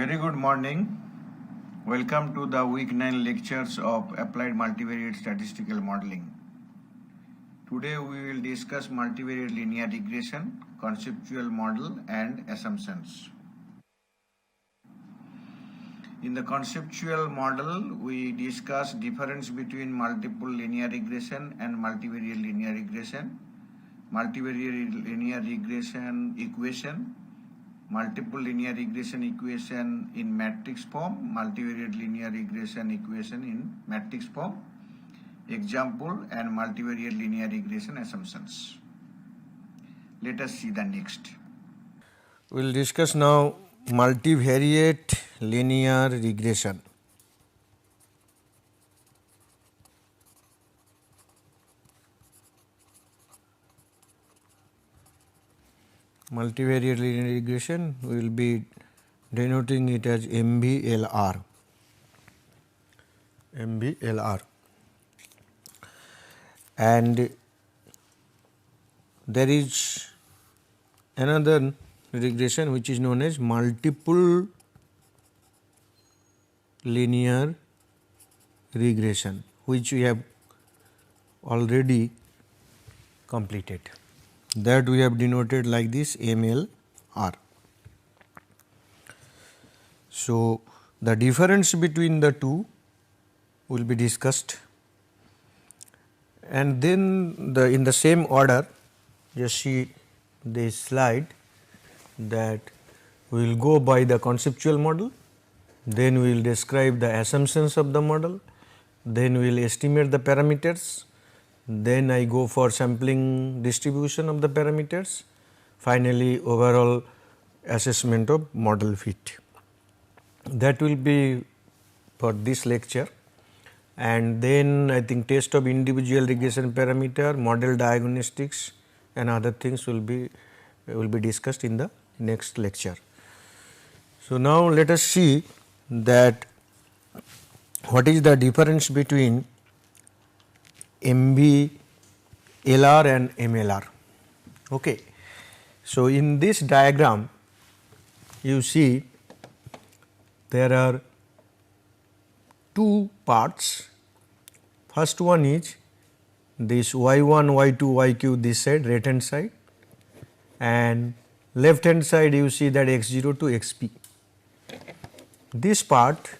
Very good morning. Welcome to the week 9 lectures of Applied Multivariate Statistical Modeling. Today we will discuss multivariate linear regression, conceptual model and assumptions. In the conceptual model, we discuss difference between multiple linear regression and multivariate linear regression, multivariate linear regression equation, multiple linear regression equation in matrix form, multivariate linear regression equation in matrix form, example and multivariate linear regression assumptions. Let us see the next. We will discuss now multivariate linear regression. Multivariate linear regression, we will be denoting it as MVLR. And there is another regression which is known as multiple linear regression, which we have already completed. That we have denoted like this MLR. So, the difference between the two will be discussed, and then in the same order, just see this slide, that we will go by the conceptual model, then we will describe the assumptions of the model, then we will estimate the parameters, then I go for sampling distribution of the parameters, finally overall assessment of model fit. That will be for this lecture, and then I think test of individual regression parameter, model diagnostics and other things will be discussed in the next lecture. So, now let us see that what is the difference between MVLR and MLR. Okay. So, in this diagram you see there are two parts. First one is this y1, y2, yq this side, right hand side, and left hand side you see that x0 to xp. This part,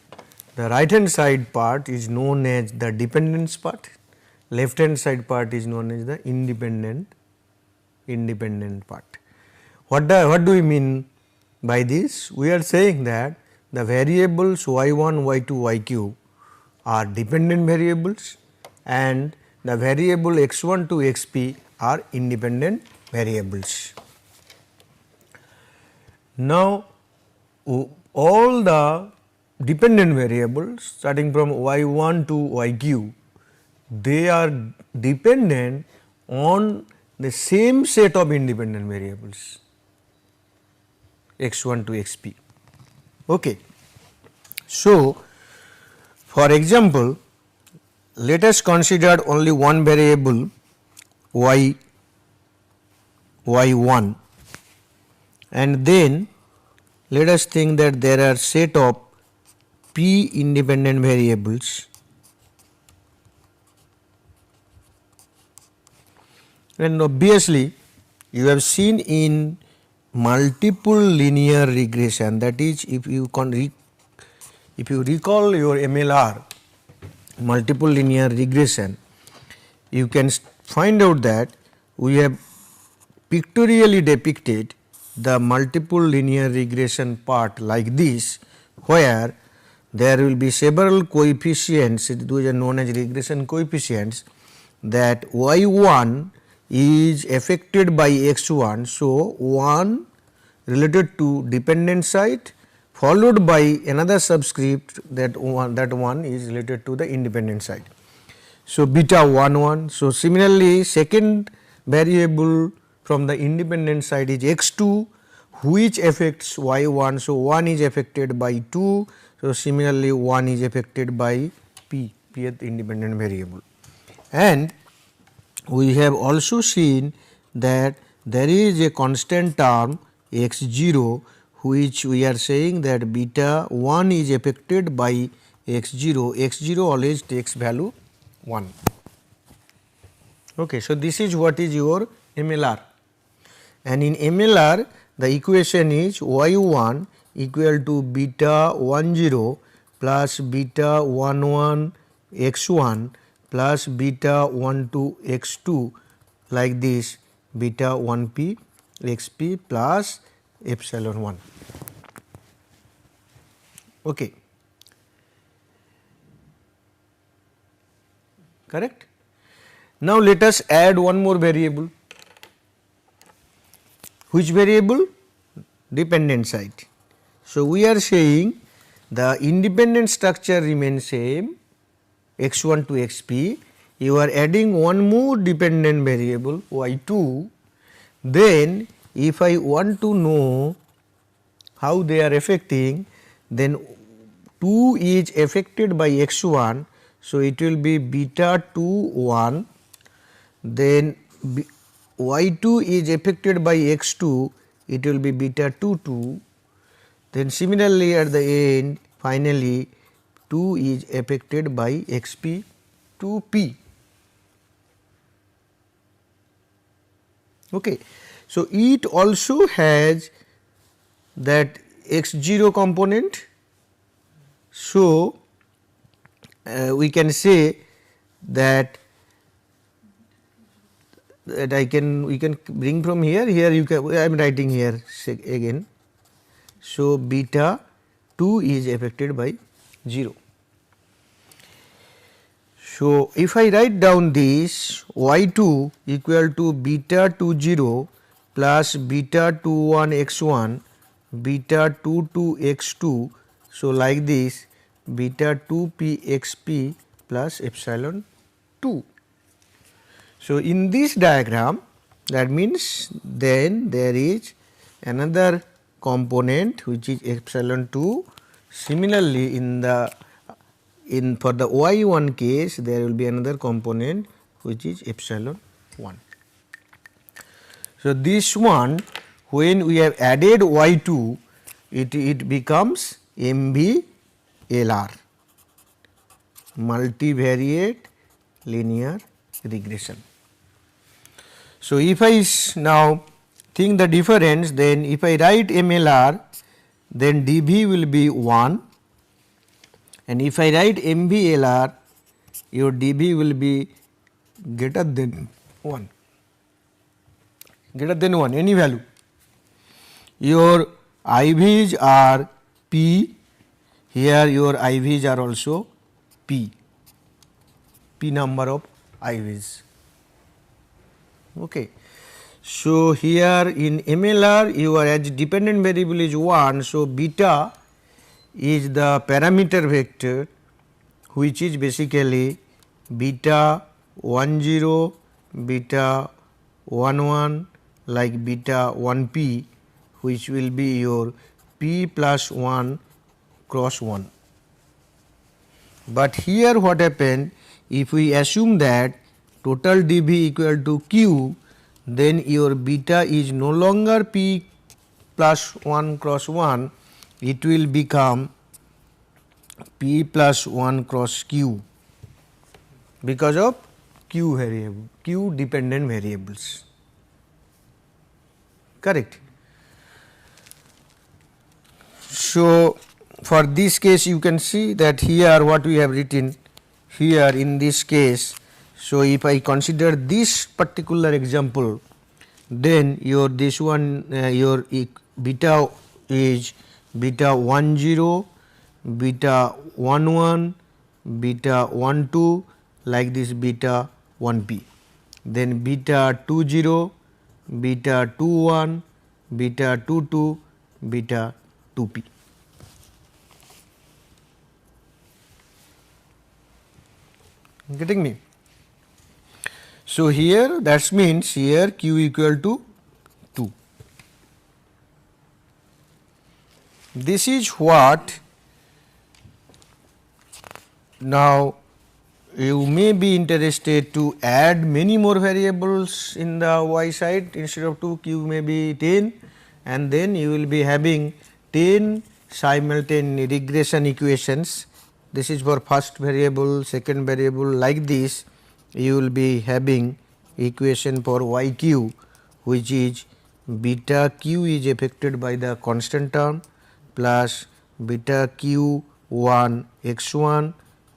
the right hand side part, is known as the dependence part, left hand side part is known as the independent part. What do we mean by this? We are saying that the variables y1, y2, yq are dependent variables and the variable x1 to xp are independent variables. Now, all the dependent variables starting from y1 to yq, they are dependent on the same set of independent variables x1 to xp. Okay. So, for example, let us consider only one variable y1, and then let us think that there are set of p independent variables, and obviously you have seen in multiple linear regression, that is, if you recall your MLR, multiple linear regression, you can find out that we have pictorially depicted the multiple linear regression part like this, where there will be several coefficients, those are known as regression coefficients, that y1 is affected by x1. So, one related to dependent side followed by another subscript that one is related to the independent side. So, beta 1 1. So, similarly second variable from the independent side is x2, which affects y1. So, 1 is affected by 2. So, similarly 1 is affected by pth independent variable. And we have also seen that there is a constant term x0 which we are saying that beta 1 is affected by x0, x0 always takes value 1. Okay, so this is what is your MLR, and in MLR the equation is y1 equal to beta 10 plus beta 11 x1 plus beta 12 x2 like this, beta 1p xp plus epsilon 1. Okay. Correct? Now let us add one more variable. Which variable? Dependent side. So we are saying the independent structure remains same, x1 to xp. You are adding one more dependent variable y2. Then if I want to know how they are affecting, then 2 is affected by x1, so it will be beta 2 1, then y2 is affected by x2, it will be beta 2 2, then similarly at the end finally 2 is affected by xp 2p. Okay. So it also has that x0 component. So we can say that we can bring from here, you can, I am writing here again. So beta 2 is affected by 0. So if I write down this y2 equal to beta 20 plus beta 21 x1 beta 22 x2, so like this beta 2p xp plus epsilon 2. So in this diagram, that means then there is another component which is epsilon 2. Similarly for the y1 case there will be another component which is epsilon 1. So this one, when we have added y2, it becomes MVLR, multivariate linear regression. So if I now think the difference, then if I write MLR, then dV will be 1, and if I write MVLR, your dV will be greater than 1, any value. Your IVs are P, here your IVs are also P number of IVs. Okay. So here in MLR your as dependent variable is 1, so beta is the parameter vector which is basically beta 10, beta 11 like beta 1p, which will be your p plus 1 cross 1. But here what happened, if we assume that total dV equal to q, then your beta is no longer p plus 1 cross 1, it will become p plus 1 cross q because of q variable, q dependent variables. Correct. So for this case you can see that here what we have written here in this case. So if I consider this particular example, then your this one your beta is beta 10, beta 11, beta 12 like this beta 1p, then beta 20, beta 21, beta 22, beta 2p. Getting me? So here that means here q equal to 2. This is what now you may be interested to add many more variables in the y side. Instead of 2, q may be 10, and then you will be having 10 simultaneous regression equations. This is for first variable, second variable, like this you will be having equation for yq, which is beta q is affected by the constant term plus beta q1 x1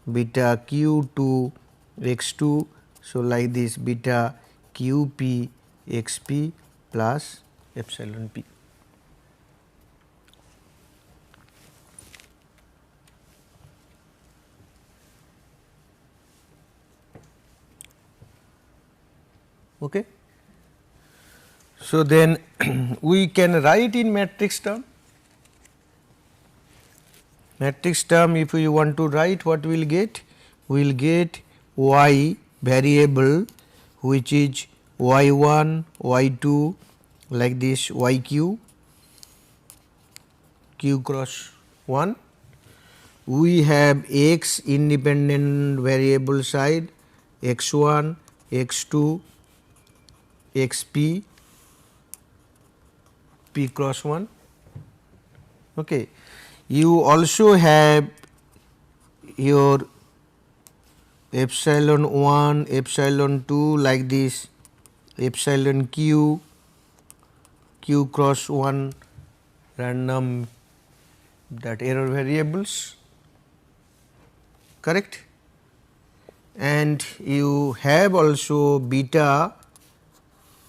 beta q2 x2. So, like this beta qp xp plus epsilon p. Okay. So, then we can write in matrix term. Matrix term, if we want to write, what we will get? We will get y variable which is y1, y2, like this yq, q cross 1. We have x independent variable side, x1, x2, xp, p cross 1. Okay. You also have your epsilon 1, epsilon 2, like this epsilon q, q cross 1 random that error variables, correct, and you have also beta,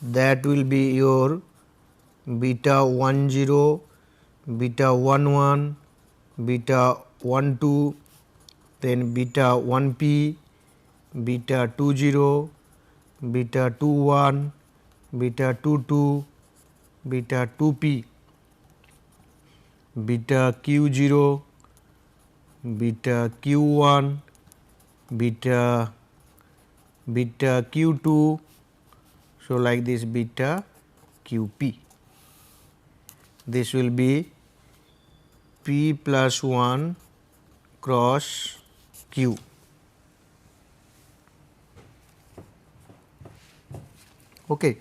that will be your beta 10, beta 11, beta 12, then beta 1p, beta 20, beta 21, beta 22, beta 2p, beta q0, beta q1, beta q2. So, like this beta qp. This will be p plus 1 cross q. Okay.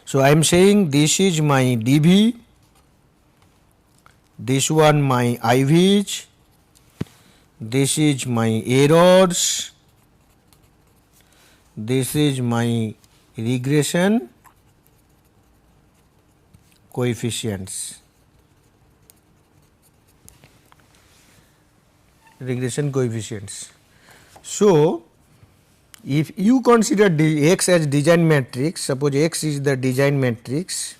So, I am saying this is my dv, this one my ivs, this is my errors, this is my regression coefficients. So, if you consider x as design matrix, suppose x is the design matrix,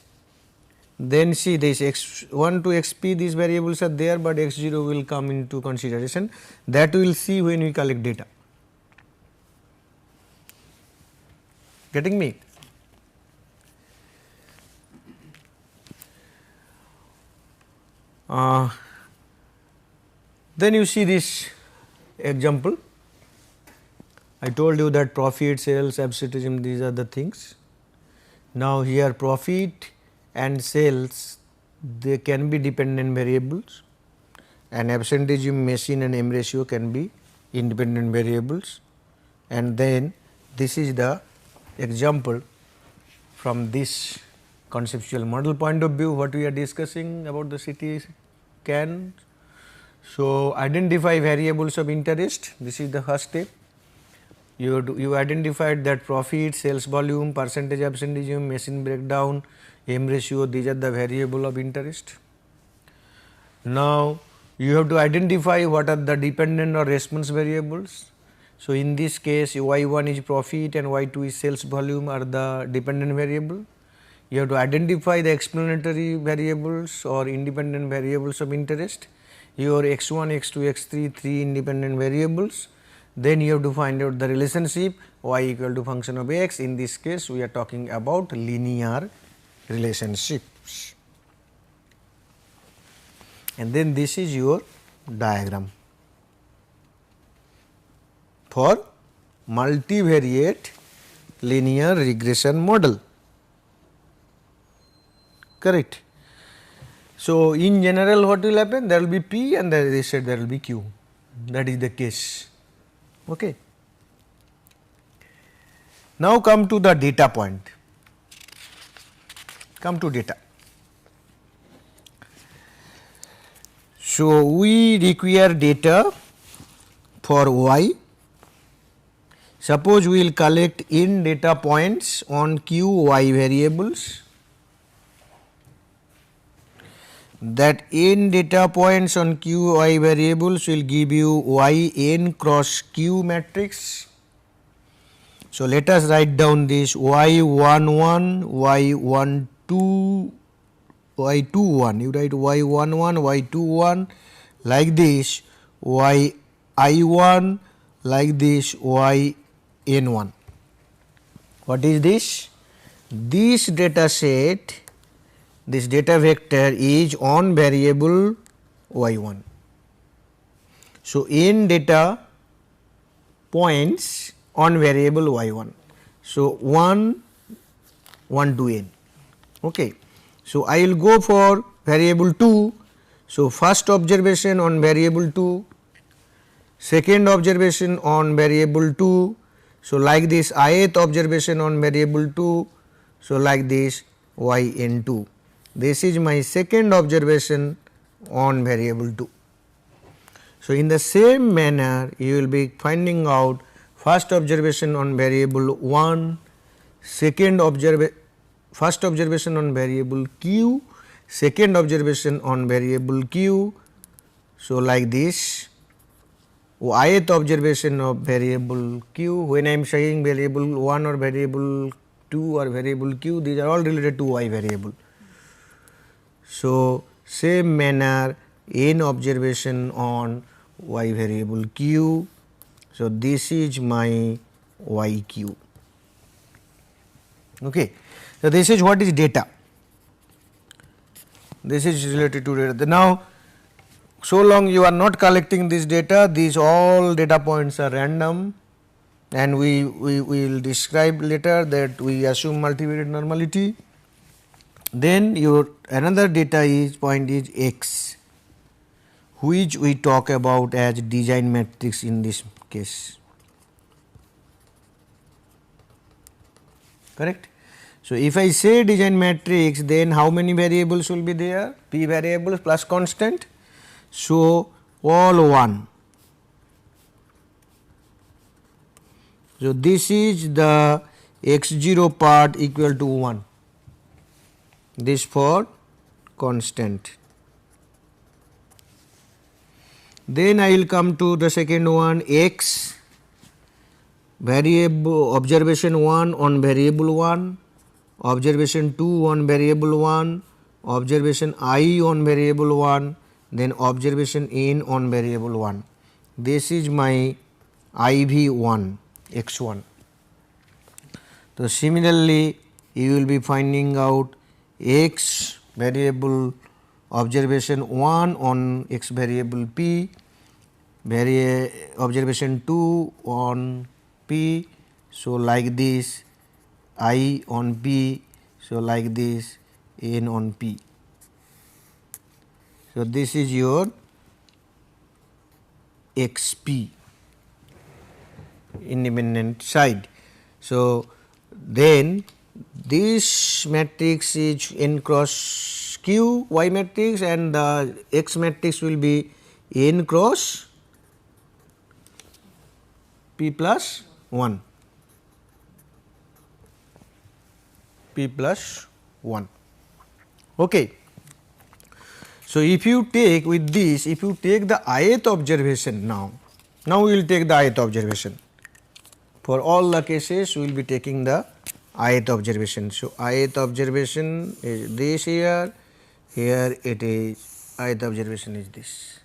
then see this x1 to xp, these variables are there, but x0 will come into consideration, that we will see when we collect data. Getting me? Then you see this example. I told you that profit, sales, absenteeism, these are the things. Now, here profit and sales, they can be dependent variables, and absenteeism, machine and M ratio can be independent variables. And then this is the example from this conceptual model point of view, what we are discussing about the CT scan. So, identify variables of interest, this is the first step. You identified that profit, sales volume, percentage absenteeism, machine breakdown, M ratio, these are the variable of interest. Now, you have to identify what are the dependent or response variables. So, in this case y1 is profit and y2 is sales volume are the dependent variable. You have to identify the explanatory variables or independent variables of interest, your x1, x2, x3, 3 independent variables. Then you have to find out the relationship y equal to function of x. In this case, we are talking about linear relationships. And then this is your diagram for multivariate linear regression model, correct. So, in general what will happen? There will be P and they said there will be Q, that is the case. Okay. Now, come to the data point, come to data. So, we require data for y. Suppose we will collect n data points on q y variables, that n data points on q y variables will give you y n cross q matrix. So, let us write down this y11, y12, y21, you write y11, y21 like this, yi1 like this, yn1. What is this? This data set, this data vector is on variable y1. So, n data points on variable y1. So, 1 to n. Okay. So, I will go for variable 2. So, first observation on variable 2, second observation on variable 2. So, like this ith observation on variable 2. So, like this yn2. This is my second observation on variable 2. So, in the same manner you will be finding out first observation on variable 1, first observation on variable q, second observation on variable q. So, like this ith observation of variable q, when I am saying variable 1 or variable 2 or variable q, these are all related to y variable. So, same manner n observation on y variable q. So, this is my y q. Okay. So, this is what is data, this is related to data. Now, so long you are not collecting this data, these all data points are random, and we will describe later that we assume multivariate normality. Then your another data is point is x, which we talk about as design matrix in this case, correct. So, if I say design matrix, then how many variables will be there? P variables plus constant. So, all 1. So, this is the x0 part equal to 1, this for constant. Then I will come to the second one, x variable observation 1 on variable 1, observation 2 on variable 1, observation I on variable 1, then observation n on variable 1. This is my IV1 x1. So, similarly you will be finding out x variable observation 1 on x variable p, observation 2 on p. So, like this I on p. So, like this n on p. So, this is your xp independent side. So, then this matrix is n cross q y matrix, and the x matrix will be n cross p plus 1, p plus 1. Okay. So, if you take with this, if you take the ith observation now we will take the ith observation. For all the cases we will be taking the ith observation. So, ith observation is this here it is ith observation is this,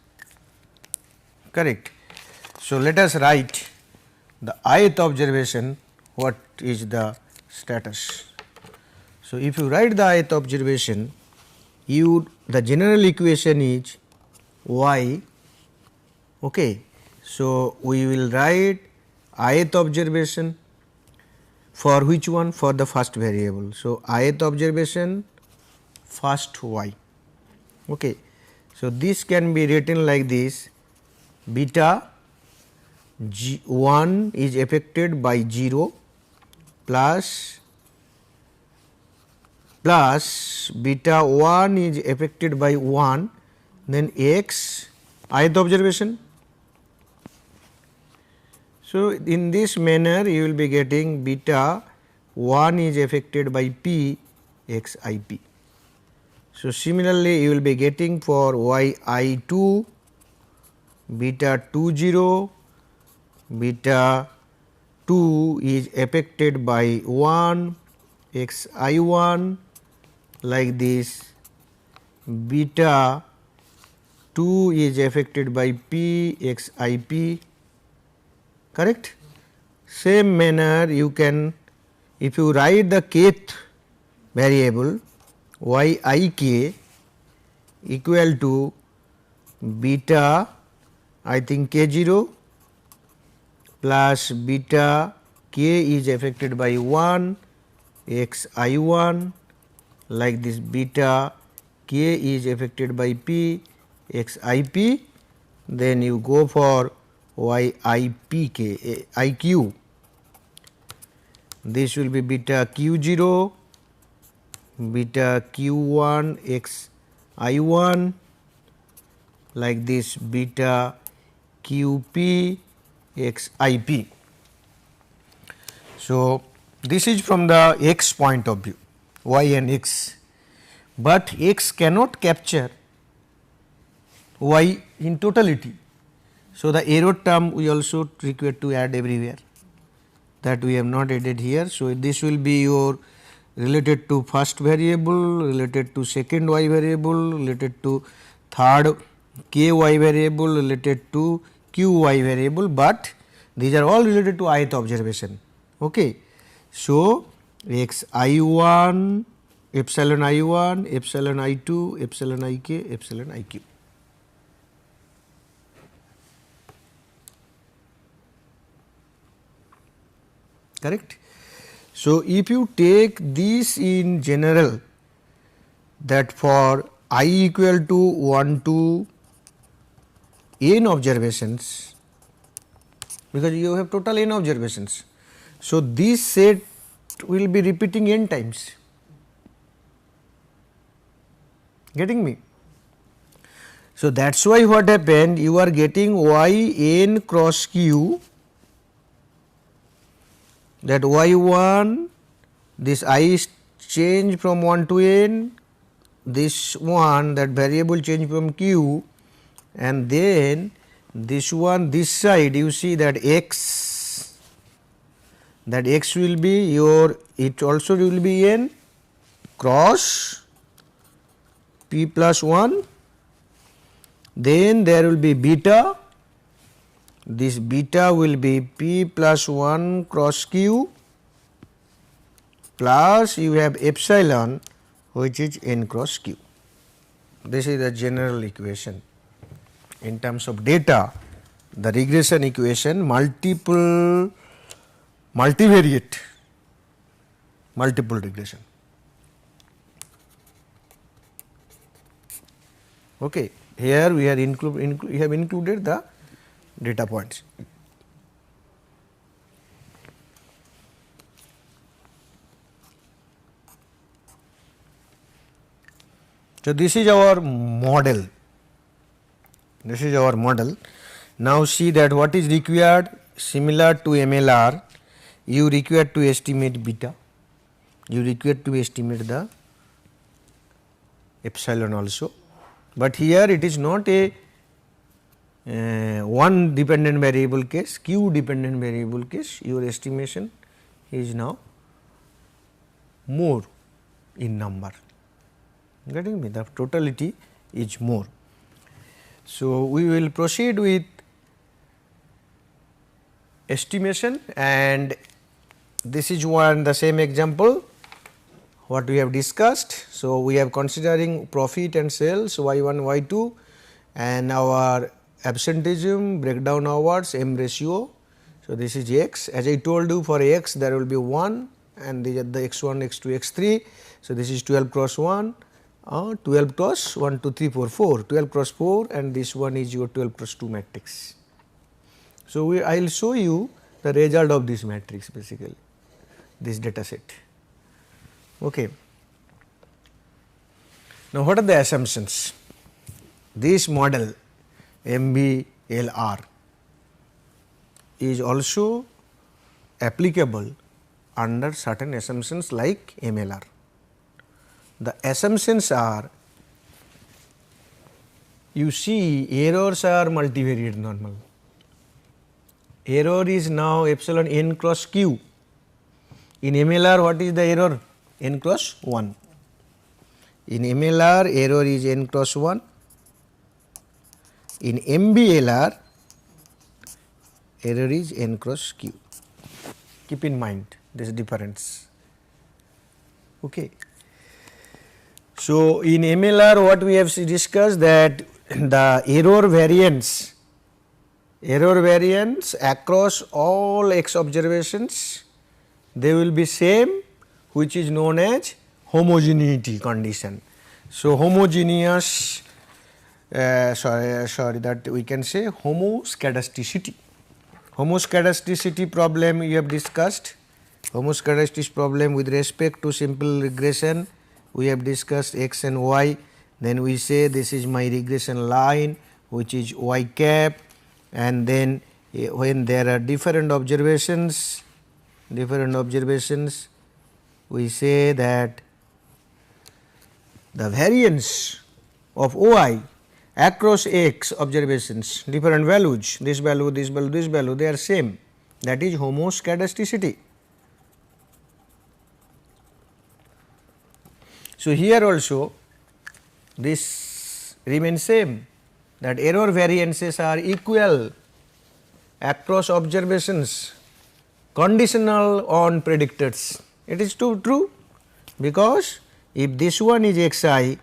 correct. So, let us write the ith observation, what is the status. So, if you write the ith observation, the general equation is y. Okay. So, we will write ith observation for which one? For the first variable. So, ith observation first y. Okay. So, this can be written like this: beta g1 is affected by 0 plus beta 1 is affected by 1, then x ith observation. So, in this manner you will be getting beta 1 is affected by p x I p. So, similarly you will be getting for y I 2 beta 2 0, beta 2 is affected by 1 x I 1 like this, beta 2 is affected by p x I p, correct. Same manner you can, if you write the kth variable y I k equal to beta I think k 0 plus beta k is affected by 1 x I 1 like this, beta k is affected by p x I p, then you go for y I p k I q. This will be beta q 0, beta q 1 x I 1 like this, beta q p x I p. So, this is from the x point of view, y and x, but x cannot capture y in totality. So, the error term we also require to add everywhere, that we have not added here. So, this will be your related to first variable, related to second y variable, related to third k y variable, related to q y variable, but these are all related to ith observation. Okay. So, x I 1, epsilon I 1, epsilon I 2, epsilon I k, epsilon I q. Correct. So, if you take this in general, that for I equal to 1 to n observations, because you have total n observations. So, this set will be repeating n times, getting me. So, that is why what happened, you are getting y n cross q, that y 1, this I is change from 1 to n, this one, that variable change from q, and then this one, this side you see that x, that x will be your, it also will be n cross p plus 1, then there will be beta, this beta will be p plus 1 cross q plus you have epsilon which is n cross q. This is the general equation. In terms of data, the regression equation, multivariate multiple regression. Okay. Here we have included the data points. So, this is our model. This is our model. Now, see that what is required, similar to MLR, you require to estimate beta, you require to estimate the epsilon also, but here it is not a one dependent variable case, q dependent variable case, your estimation is now more in number, getting me, the totality is more. So, we will proceed with estimation, and this is one the same example what we have discussed. So, we have considering profit and sales y 1 y 2 and our absenteeism, breakdown hours, m ratio. So, this is x, as I told you, for x there will be 1 and these are the x 1, x 2, x 3. So, this is 12 cross 1, 12 cross 1 2 3 4 4, 12 cross 4, and this one is your 12 cross 2 matrix. So, I will show you the result of this matrix, basically this data set. Okay. Now, what are the assumptions? this model MBLR is also applicable under certain assumptions like MLR. The assumptions are, you see errors are multivariate normal. Error is now epsilon n cross q. In MLR, what is the error? N cross 1. In MLR, error is n cross 1. In MBLR, error is n cross q. Keep in mind this difference. Okay. So, in MLR, what we have discussed, that the error variance across all x observations, they will be same, which is known as homogeneity condition. So, homogeneous that we can say homoscedasticity. Homoscedasticity problem we have discussed. Homoscedasticity problem with respect to simple regression, we have discussed x and y. Then we say this is my regression line, which is y cap, and then when there are different observations, we say that the variance of y across x observations, different values, this value, this value, this value, they are same, that is homoscedasticity. So, here also this remains same, that error variances are equal across observations, conditional on predictors. It is true, because if this one is xi,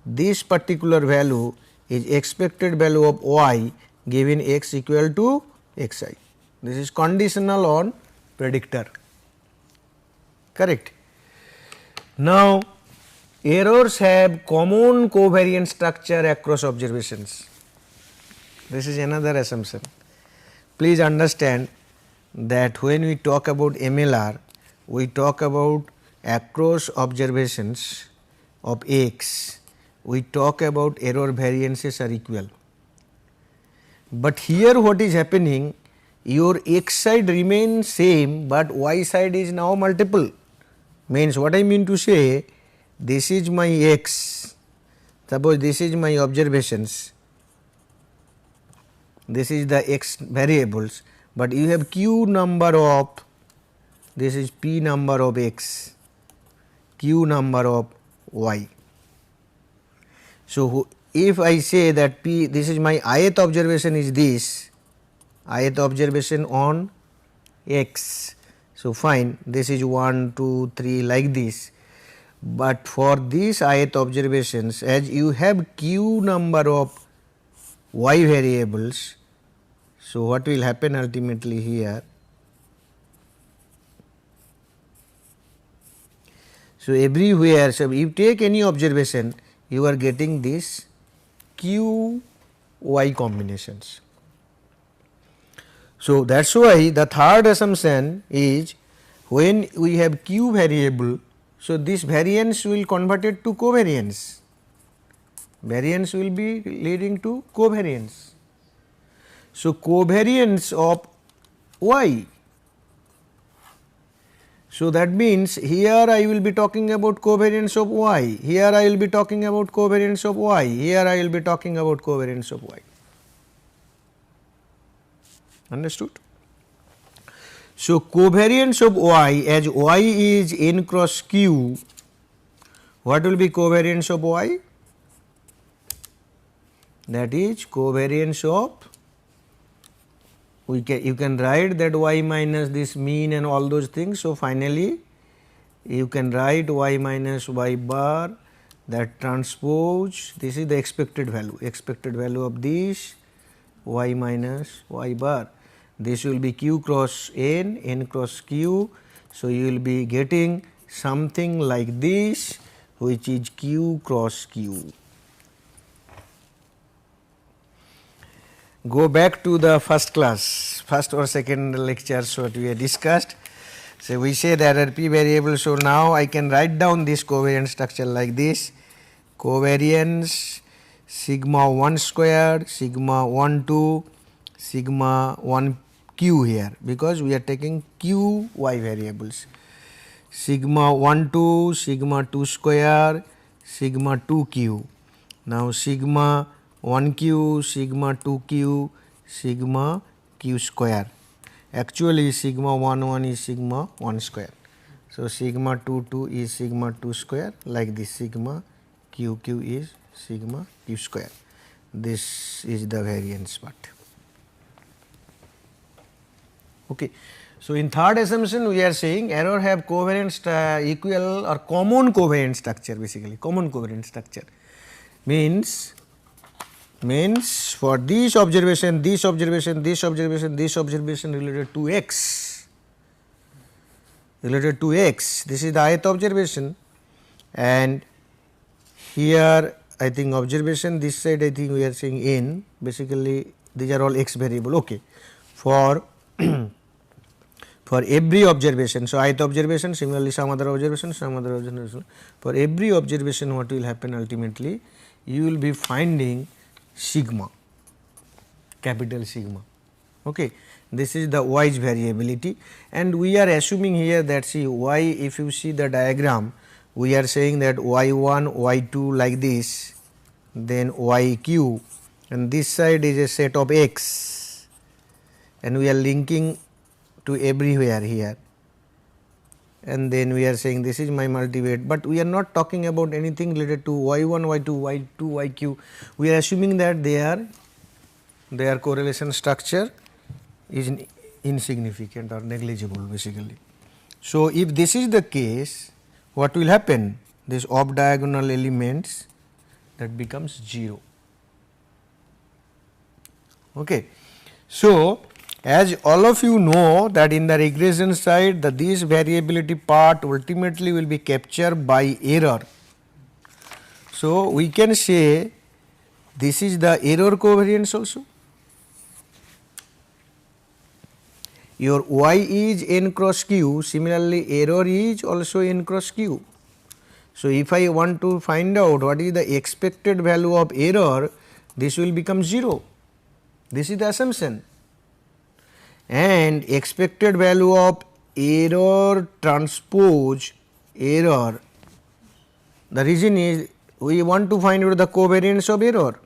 this particular value is expected value of y given x equal to xi. This is conditional on predictor, correct. Now, errors have common covariant structure across observations. This is another assumption. Please understand that when we talk about MLR, we talk about across observations of x, we talk about error variances are equal. But here what is happening, your x side remains same, but y side is now multiple. Means what I mean to say, this is my x, suppose this is my observations, this is the x variables, but you have q number of, this is p number of x, q number of y. So, if I say that p, this is my ith observation is this, ith observation on x. So, fine, this is 1, 2, 3 like this, but for these ith observations, as you have q number of y variables, so what will happen ultimately here? So, everywhere, so you take any observation, you are getting this q y combinations. So, that is why the third assumption is, when we have q variable, so this variance will convert it to covariance, variance will be leading to covariance. So, covariance of y. So, that means here I will be talking about covariance of y, here I will be talking about covariance of y, here I will be talking about covariance of y. Understood? So, covariance of y, as y is n cross q, what will be covariance of y? That is covariance of, you can write that y minus this mean and all those things. So, finally, you can write y minus y bar, that transpose, this is the expected value of this y minus y bar. This will be q cross n, n cross q. So, you will be getting something like this, which is q cross q. Go back to the first class, first or second lectures what we have discussed. So, we say there are p variables. So, now I can write down this covariance structure like this, covariance sigma 1 square, sigma 1 2, sigma 1 q here, because we are taking q y variables. Sigma 1 2, sigma 2 square, sigma 2 q. Now sigma 1 q, sigma 2 q, sigma q square. Actually sigma 1 1 is sigma 1 square. So sigma 2 2 is sigma 2 square, like this sigma q q is sigma q square. This is the variance part. Okay. So in third assumption we are saying error have covariant equal or common covariant structure, basically common covariant structure means for this observation related to x, this is the ith observation, and here I think observation this side I think we are saying n, basically these are all x variable. Okay. For for every observation, so ith observation, similarly some other observation, for every observation what will happen ultimately, you will be finding sigma, capital sigma. Okay. This is the y's variability, and we are assuming here that see y, if you see the diagram, we are saying that y1 y2 like this, then yq, and this side is a set of x, and we are linking to everywhere here, and then we are saying this is my multivariate, but we are not talking about anything related to y1 y2 y2 yq. We are assuming that their correlation structure is insignificant or negligible, basically. So if this is the case, what will happen? This off diagonal elements, that becomes 0. Okay. So as all of you know that in the regression side, this variability part ultimately will be captured by error. So we can say this is the error covariance also. Your y is n cross q, similarly error is also n cross q. So if I want to find out what is the expected value of error, this will become 0. This is the assumption. And expected value of error transpose error, the reason is we want to find out the covariance of error.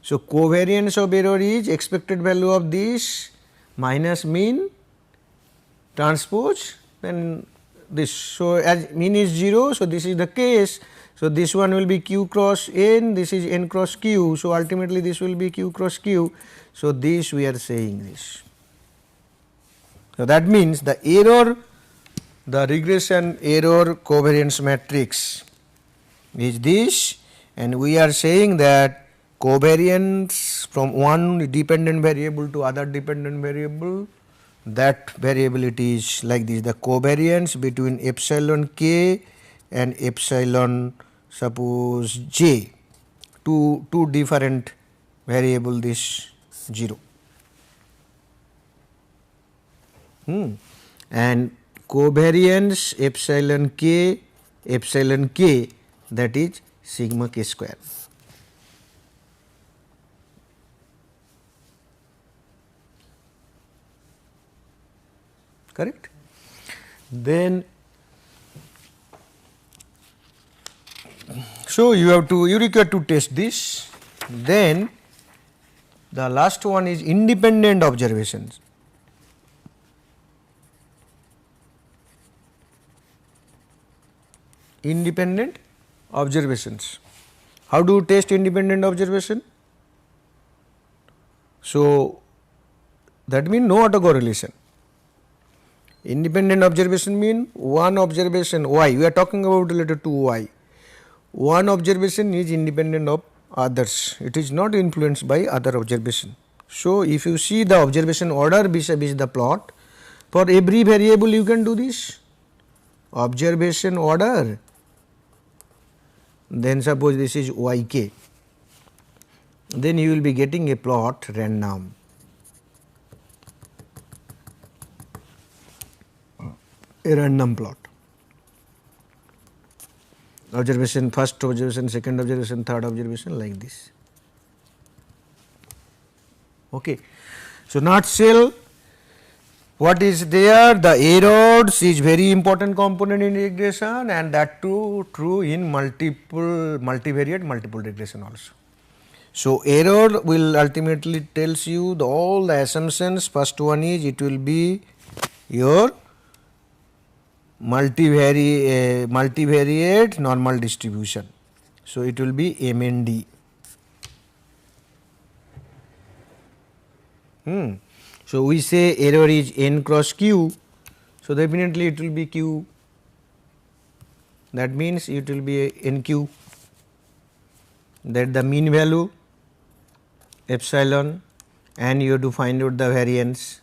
So covariance of error is expected value of this minus mean transpose then this. So as mean is 0, so this is the case. So this one will be q cross n, this is n cross q. So ultimately this will be q cross q. So this we are saying this. So that means the error, the regression error covariance matrix is this, and we are saying that covariance from one dependent variable to other dependent variable, that variability is like this, the covariance between epsilon k and epsilon suppose j, two different variable, this 0. And covariance epsilon k, that is sigma k square. Correct? Then so you require to test this. Then the last one is independent observations. Independent observations. How do you test independent observation? So that means no autocorrelation. Independent observation mean one observation y, we are talking about related to y. One observation is independent of others, it is not influenced by other observation. So if you see the observation order vis-a-vis the plot, for every variable you can do this observation order. Then suppose this is yk, then you will be getting a plot random. A random plot. observation, first observation, second observation, third observation, like this. Okay. So, nutshell, what is there? The errors is very important component in regression, and that too true in multivariate multiple regression also. So, error will ultimately tells you all the assumptions. First one is it will be your multivariate normal distribution. So, it will be MND. So, we say error is n cross q. So, definitely it will be q, that means it will be nq, that the mean value epsilon, and you have to find out the variance,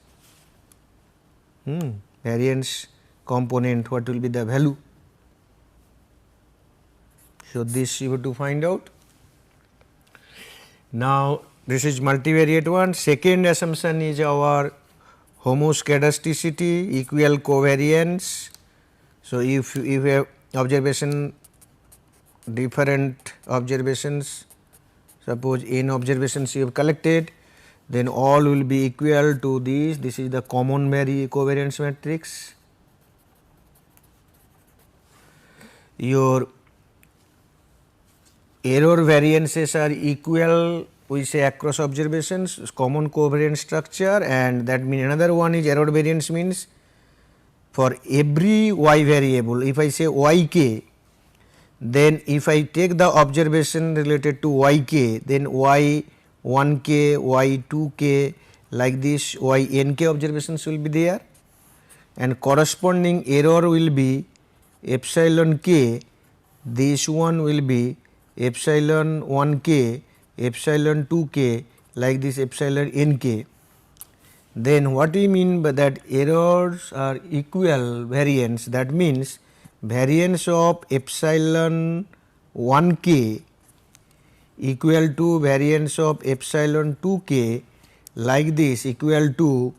variance component, what will be the value. So, this you have to find out. Now, this is multivariate one. Second assumption is our homoscedasticity, equal covariance. So, if you have observation, different observations, suppose n observations you have collected, then all will be equal to this. This is the common covariance matrix. Your error variances are equal, we say across observations, common covariance structure, and that means another one is error variance means for every y variable, if I say yk, then if I take the observation related to yk, then y1k, y2k, like this ynk observations will be there, and corresponding error will be epsilon k, this one will be epsilon 1k, epsilon 2k, like this epsilon nk. Then what we mean by that errors are equal variance, that means variance of epsilon 1k equal to variance of epsilon 2k, like this equal to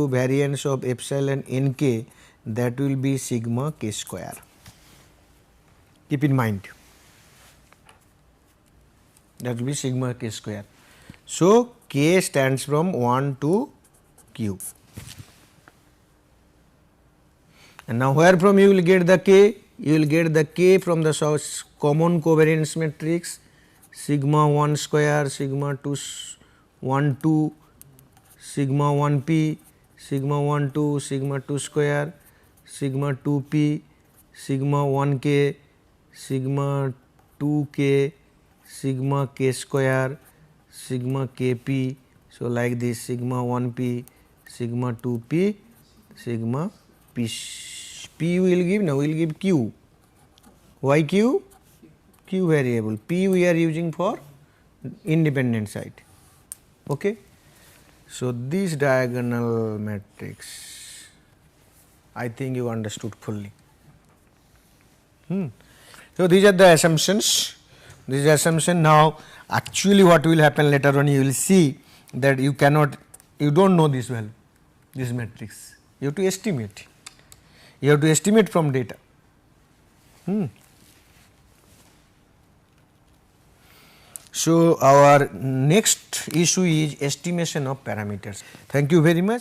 variance of epsilon nk, that will be sigma k square. Keep in mind, that will be sigma k square. So, k stands from 1 to q. And now, where from you will get the k? You will get the k from the common covariance matrix, sigma 1 square, sigma 2 1 2, sigma 1 p, sigma 1 2, sigma 2 square, sigma 2 p, sigma 1 k, sigma 2 k, sigma k square, sigma k p. So, like this sigma 1 p, sigma 2 p, sigma p. P will give, now we will give q. Why q? Q variable. P we are using for independent side. Okay. So, this diagonal matrix, I think you understood fully. So, these are the assumptions. This assumption. Now, actually what will happen later on, you will see that you cannot, you do not know this value, this matrix, you have to estimate, you have to estimate from data. So, our next issue is estimation of parameters. Thank you very much.